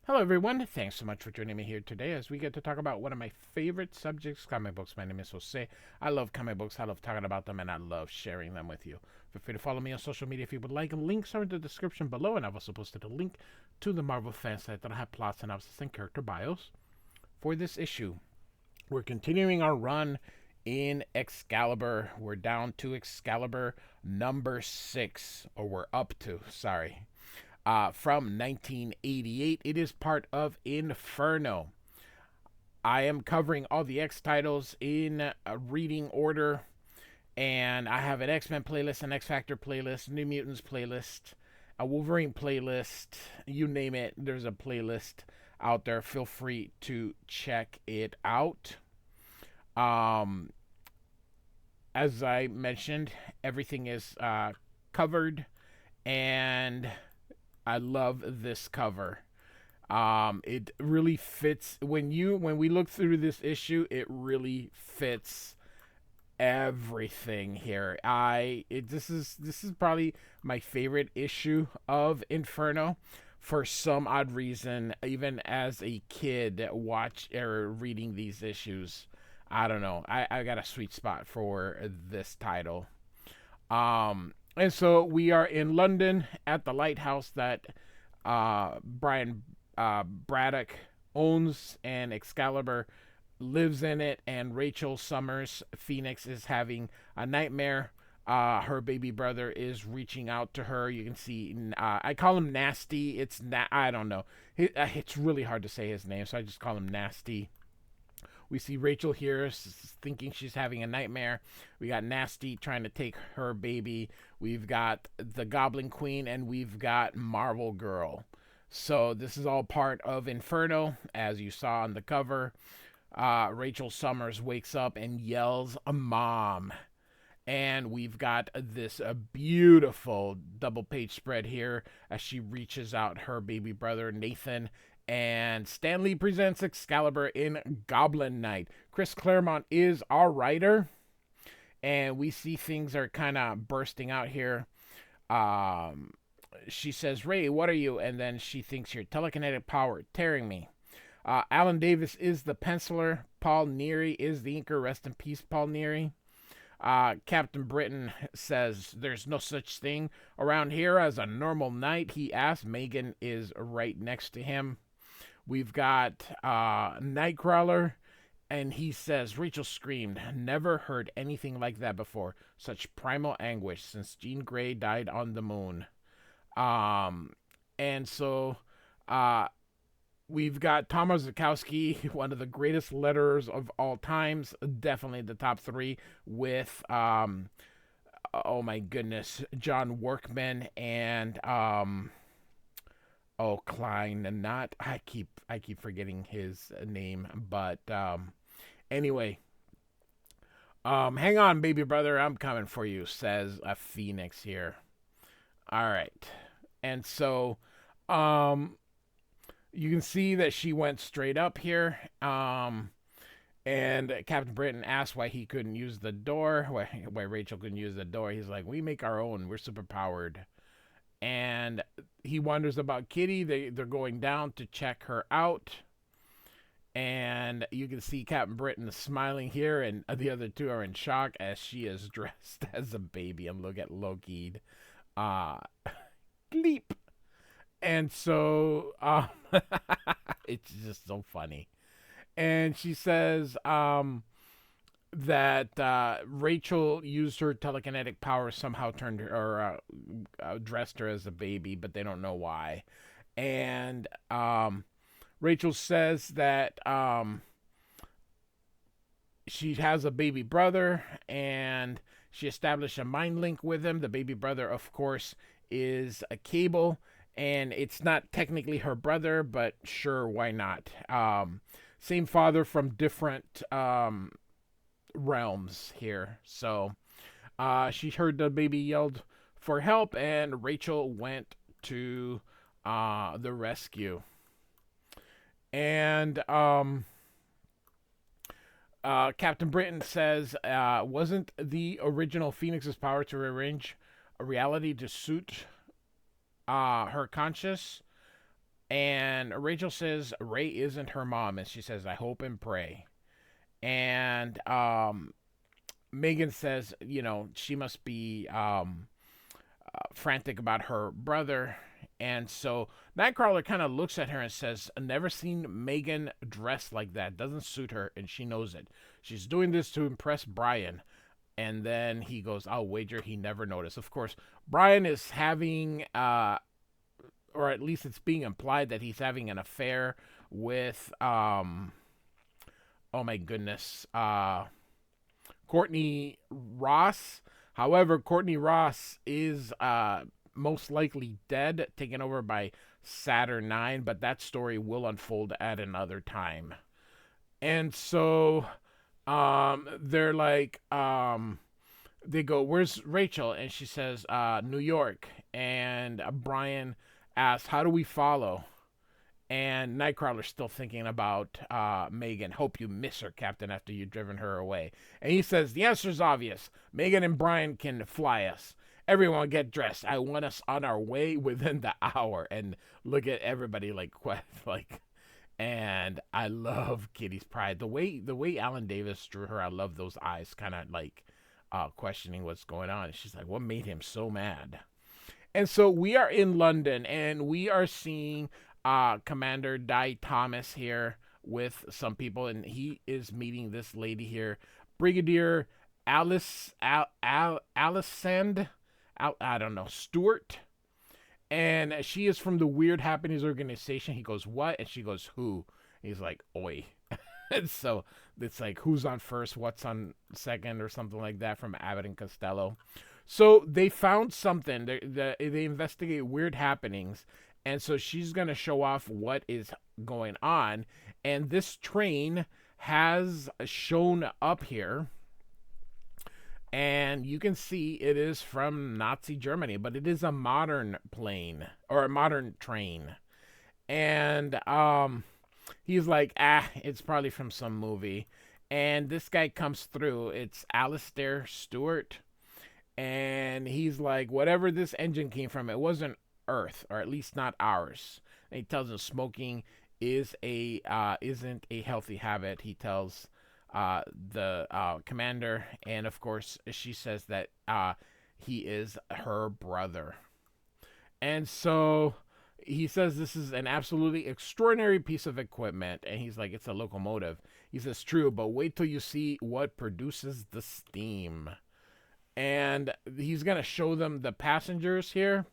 Hello, everyone. Thanks so much for joining me here today as we get to talk about one of my favorite subjects, comic books. My name is Jose. I love comic books. I love talking about them, and I love sharing them with you. Feel free to follow me on social media if you would like. Links are in the description below, and I've also posted a link to the Marvel fan site that I have plots, analysis, and character bios for this issue. We're continuing our run in Excalibur. We're down to Excalibur number 6, or we're up to, sorry, from 1988. It is part of Inferno. I am covering all the X titles in a reading order, and I have an X-Men playlist, an X-Factor playlist, New Mutants playlist, a Wolverine playlist, you name it, there's a playlist out there. Feel free to check it out. Um, as I mentioned, everything is covered, and I love this cover. It really fits when we look through this issue. It really fits everything here. This is probably my favorite issue of Inferno. For some odd reason, even as a kid, watch or reading these issues, I don't know. I got a sweet spot for this title. And so we are in London at the lighthouse that Brian Braddock owns, and Excalibur lives in it. And Rachel Summers Phoenix is having a nightmare. Her baby brother is reaching out to her. You can see, I call him Nasty. I don't know. It's really hard to say his name, so I just call him Nasty. We see Rachel here thinking she's having a nightmare. We got Nasty trying to take her baby. We've got the Goblin Queen, and we've got Marvel Girl. So this is all part of Inferno, as you saw on the cover. Rachel Summers wakes up and yells, "Mom!" And we've got this beautiful double page spread here as she reaches out her baby brother Nathan. And Stan Lee presents Excalibur in Goblin Night. Chris Claremont is our writer, and we see things are kind of bursting out here. She says, "Ray, what are you?" And then she thinks, "Your telekinetic power tearing me." Alan Davis is the penciler. Paul Neary is the inker. Rest in peace, Paul Neary. Captain Britain says, "There's no such thing around here as a normal night," he asks. Megan is right next to him. We've got Nightcrawler, and he says, "Rachel screamed. Never heard anything like that before. Such primal anguish since Jean Grey died on the moon." And so we've got Thomas Zukowski, one of the greatest letterers of all times, definitely the top three, with oh my goodness, John Workman and Klein, and not I keep forgetting his name, but anyway, hang on, baby brother, I'm coming for you, says a Phoenix here. All right, and so you can see that she went straight up here. And Captain Britain asked why he couldn't use the door, why Rachel couldn't use the door. He's like, "We make our own. We're super powered." And he wonders about Kitty. They're going down to check her out. And you can see Captain Britain smiling here, and the other two are in shock as she is dressed as a baby. And look at Loki. Uh, Gleep. And so it's just so funny. And she says that Rachel used her telekinetic power, somehow turned her or dressed her as a baby, but they don't know why. And Rachel says that she has a baby brother, and she established a mind link with him. The baby brother, of course, is a Cable, and it's not technically her brother, but sure, why not? Same father from different realms here. So she heard the baby yelled for help, and Rachel went to the rescue. And Captain Britain says, wasn't the original Phoenix's power to rearrange a reality to suit her conscience? And Rachel says Ray isn't her mom, and she says, I hope and pray. And Megan says, she must be frantic about her brother. And so Nightcrawler kind of looks at her and says, never seen Megan dressed like that. Doesn't suit her, and she knows it. She's doing this to impress Brian. And then he goes, I'll wager he never noticed. Of course, Brian is having, or at least it's being implied that he's having an affair with, oh my goodness, Courtney Ross. However, Courtney Ross is most likely dead, taken over by Saturn 9, but that story will unfold at another time. And so they're like, they go, where's Rachel? And she says, New York. And Brian asks, how do we follow? And Nightcrawler's still thinking about Megan. Hope you miss her, Captain, after you've driven her away. And he says, the answer's obvious. Megan and Brian can fly us. Everyone get dressed. I want us on our way within the hour. And look at everybody like, and I love Kitty's pride. The way Alan Davis drew her, I love those eyes, kind of like questioning what's going on. And she's like, what made him so mad? And so we are in London, and we are seeing Commander Di Thomas here with some people, and he is meeting this lady here, Brigadier Alicent, I don't know, Stewart, and she is from the Weird Happenings organization. He goes, what? And she goes, who? He's like, oi. And so it's like, who's on first, what's on second, or something like that from Abbott and Costello. So they found something. They investigate weird happenings. And so she's going to show off what is going on. And this train has shown up here. And you can see it is from Nazi Germany. But it is a modern plane. Or a modern train. And he's like, it's probably from some movie. And this guy comes through. It's Alistair Stewart. And he's like, whatever this engine came from, it wasn't Earth, or at least not ours. And he tells him smoking isn't a healthy habit. He tells the commander, and of course she says that he is her brother. And so he says this is an absolutely extraordinary piece of equipment, and he's like, it's a locomotive. He says, true, but wait till you see what produces the steam. And he's going to show them the passengers here.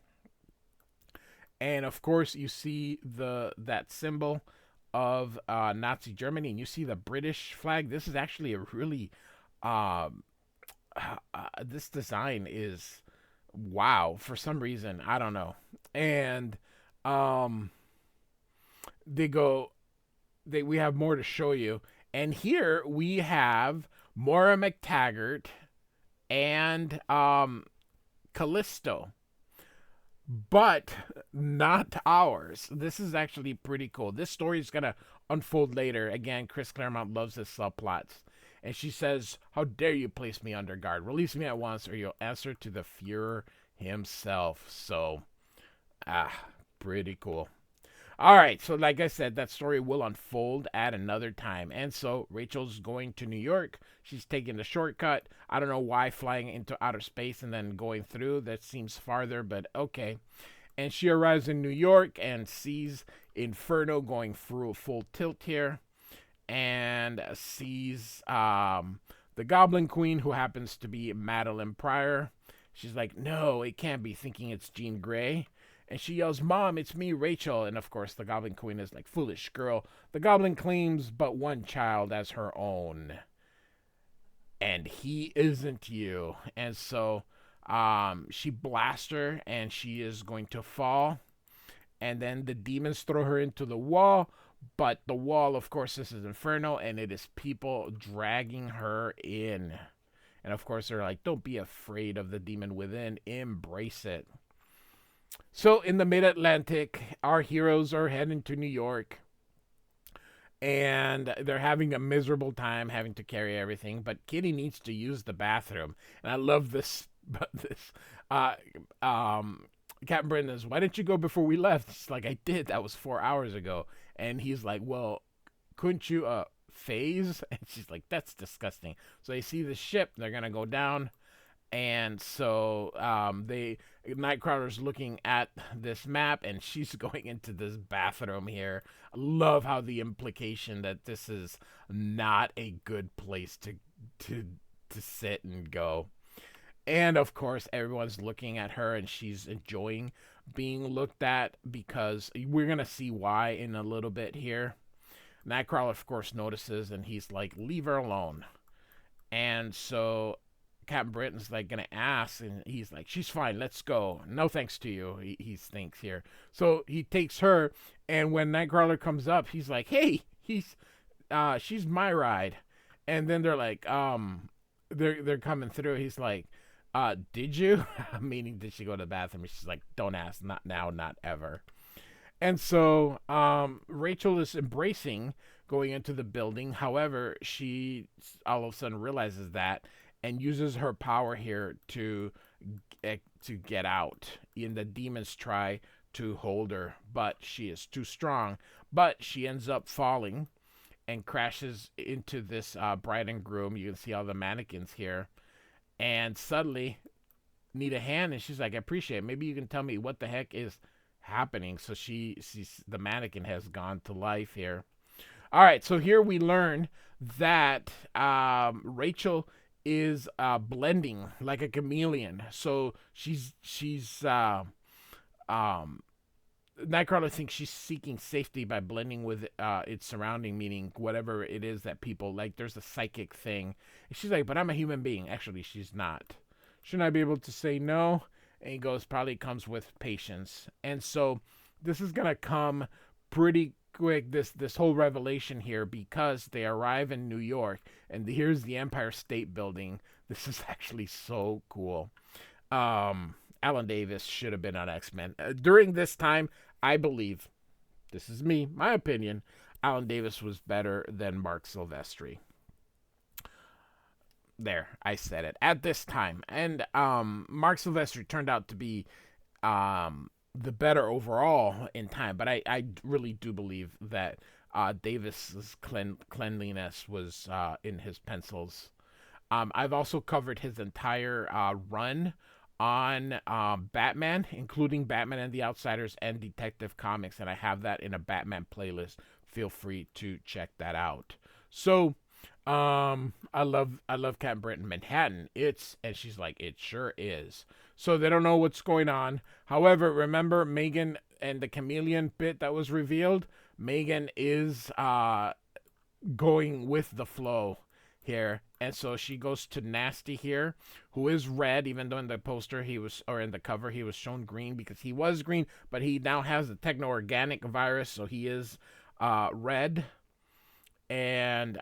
And of course, you see that symbol of Nazi Germany, and you see the British flag. This is actually a really, this design is wow for some reason. I don't know. And we have more to show you. And here we have Moira McTaggart and Callisto, but not ours. This is actually pretty cool. This story is going to unfold later. Again, Chris Claremont loves his subplots. And she says, how dare you place me under guard? Release me at once or you'll answer to the Fuhrer himself. So, pretty cool. All right, so like I said, that story will unfold at another time. And so Rachel's going to New York. She's taking the shortcut. I don't know why flying into outer space and then going through. That seems farther, but okay. And she arrives in New York and sees Inferno going through full tilt here. And sees the Goblin Queen, who happens to be Madeline Pryor. She's like, no, it can't be, thinking it's Jean Grey. And she yells, Mom, it's me, Rachel. And of course, the Goblin Queen is like, foolish girl. The Goblin claims but one child as her own. And he isn't you. And so she blasts her and she is going to fall. And then the demons throw her into the wall. But the wall, of course, this is Inferno. And it is people dragging her in. And of course, they're like, don't be afraid of the demon within. Embrace it. So in the mid-Atlantic, our heroes are heading to New York, and they're having a miserable time having to carry everything, but Kitty needs to use the bathroom. And I love this Captain Britain is, why didn't you go before we left? She's like, I did. That was 4 hours ago. And he's like, well, couldn't you phase? And she's like, that's disgusting. So they see the ship. They're gonna go down. And so they Nightcrawler's looking at this map, and she's going into this bathroom here. I love how the implication that this is not a good place to to sit and go. And of course, everyone's looking at her, and she's enjoying being looked at because we're gonna see why in a little bit here. Nightcrawler, of course, notices, and he's like, "Leave her alone." And so Captain Britain's like gonna ask, and he's like, "She's fine. Let's go." No thanks to you, he thinks here. So he takes her, and when Nightcrawler comes up, he's like, "Hey, she's my ride." And then they're like, they're coming through. He's like, did you? Meaning, did she go to the bathroom? She's like, don't ask. Not now, not ever. And so Rachel is embracing going into the building. However, she all of a sudden realizes that and uses her power here to get out. And the demons try to hold her, but she is too strong. But she ends up falling and crashes into this bride and groom. You can see all the mannequins here. And suddenly need a hand, and she's like, I appreciate it. Maybe you can tell me what the heck is happening. So she's the mannequin has gone to life here. All right, so here we learn that Rachel is blending like a chameleon. So she's Nightcrawler thinks she's seeking safety by blending with its surrounding, meaning whatever it is that people like. There's a psychic thing. And she's like, but I'm a human being. Actually, she's not. Shouldn't I be able to say no? And he goes, probably comes with patience. And so this is going to come pretty quick, this whole revelation here, because they arrive in New York, and here's the Empire State Building. This is actually so cool. Alan Davis should have been on X-Men. During this time, I believe, this is me, my opinion, Alan Davis was better than Mark Silvestri. There, I said it. At this time. And Mark Silvestri turned out to be the better overall in time. But I really do believe that Davis's cleanliness was in his pencils. I've also covered his entire run on Batman, including Batman and the Outsiders and Detective Comics, and I have that in a Batman playlist. Feel free to check that out. So, I love Captain Britain. Manhattan. And she's like, it sure is. So they don't know what's going on. However, remember Megan and the chameleon bit that was revealed? Megan is going with the flow here, and so she goes to Nasty here, who is red, even though in the poster or in the cover he was shown green because he was green, but he now has the techno-organic virus, so he is red. And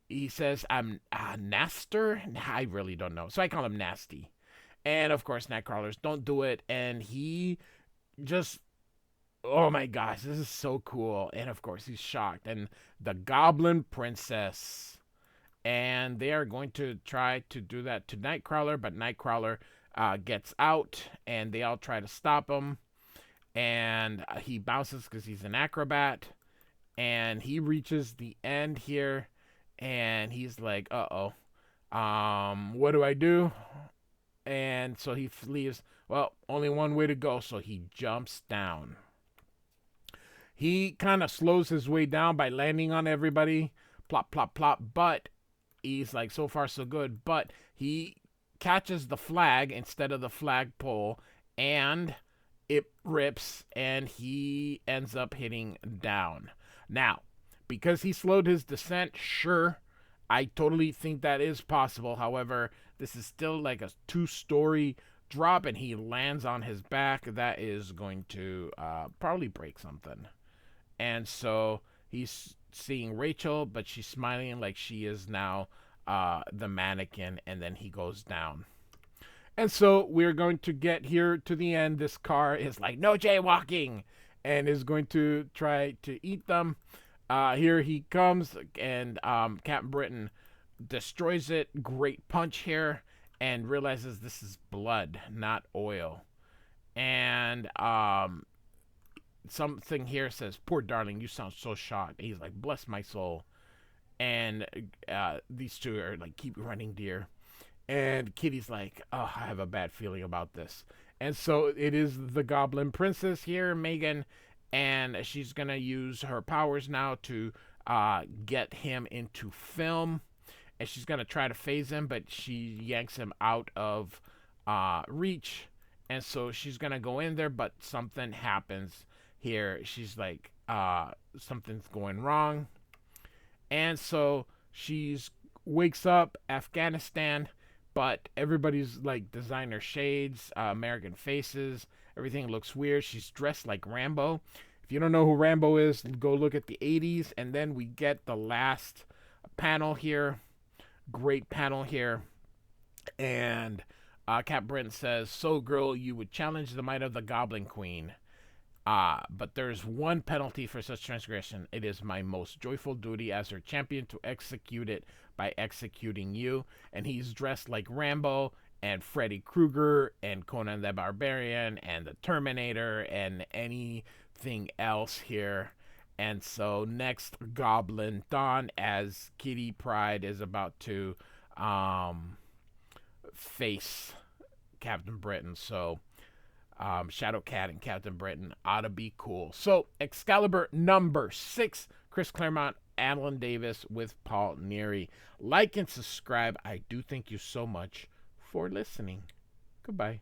he says, I'm Naster? I really don't know, so I call him Nasty. And of course, Nightcrawlers don't do it, and he just, oh my gosh, this is so cool. And of course, he's shocked. And the Goblin Princess. And they are going to try to do that to Nightcrawler, but Nightcrawler gets out, and they all try to stop him. And he bounces because he's an acrobat. And he reaches the end here, and he's like, uh-oh. What do I do? And so he leaves. Well, only one way to go, so he jumps down. He kind of slows his way down by landing on everybody. Plop, plop, plop. But he's like, so far so good. But he catches the flag instead of the flagpole, and it rips, and he ends up hitting down. Now, because he slowed his descent, sure, I totally think that is possible. However, this is still like a 2-story drop, and he lands on his back. That is going to probably break something. And so he's seeing Rachel, but she's smiling like she is now the mannequin, and then he goes down. And so we're going to get here to the end. This car is like, no jaywalking, and is going to try to eat them. Here he comes, and Captain Britain destroys it. Great punch here. and realizes this is blood, not oil. And something here says, "Poor darling, you sound so shocked." And he's like, "Bless my soul." And these two are like, "Keep running, dear." And Kitty's like, "Oh, I have a bad feeling about this." And so it is the Goblin Princess here, Megan, and she's gonna use her powers now to get him into film, and she's gonna try to phase him, but she yanks him out of reach, and so she's gonna go in there, but something happens here. She's like, something's going wrong, and so she's wakes up Afghanistan, but everybody's like designer shades, American faces. Everything looks weird. She's dressed like Rambo. If you don't know who Rambo is, go look at the 80s. And then we get the last panel here. Great panel here. And Cap Britton says, "So, girl, you would challenge the might of the Goblin Queen. But there's one penalty for such transgression. It is my most joyful duty as her champion to execute it by executing you." And he's dressed like Rambo and Freddy Krueger and Conan the Barbarian and the Terminator and anything else here. And so next, Goblin Dawn, as Kitty Pryde is about to face Captain Britain. So Shadow Cat and Captain Britain ought to be cool. So Excalibur number 6, Chris Claremont, Alan Davis with Paul Neary. Like and subscribe. I do thank you so much for listening. Goodbye.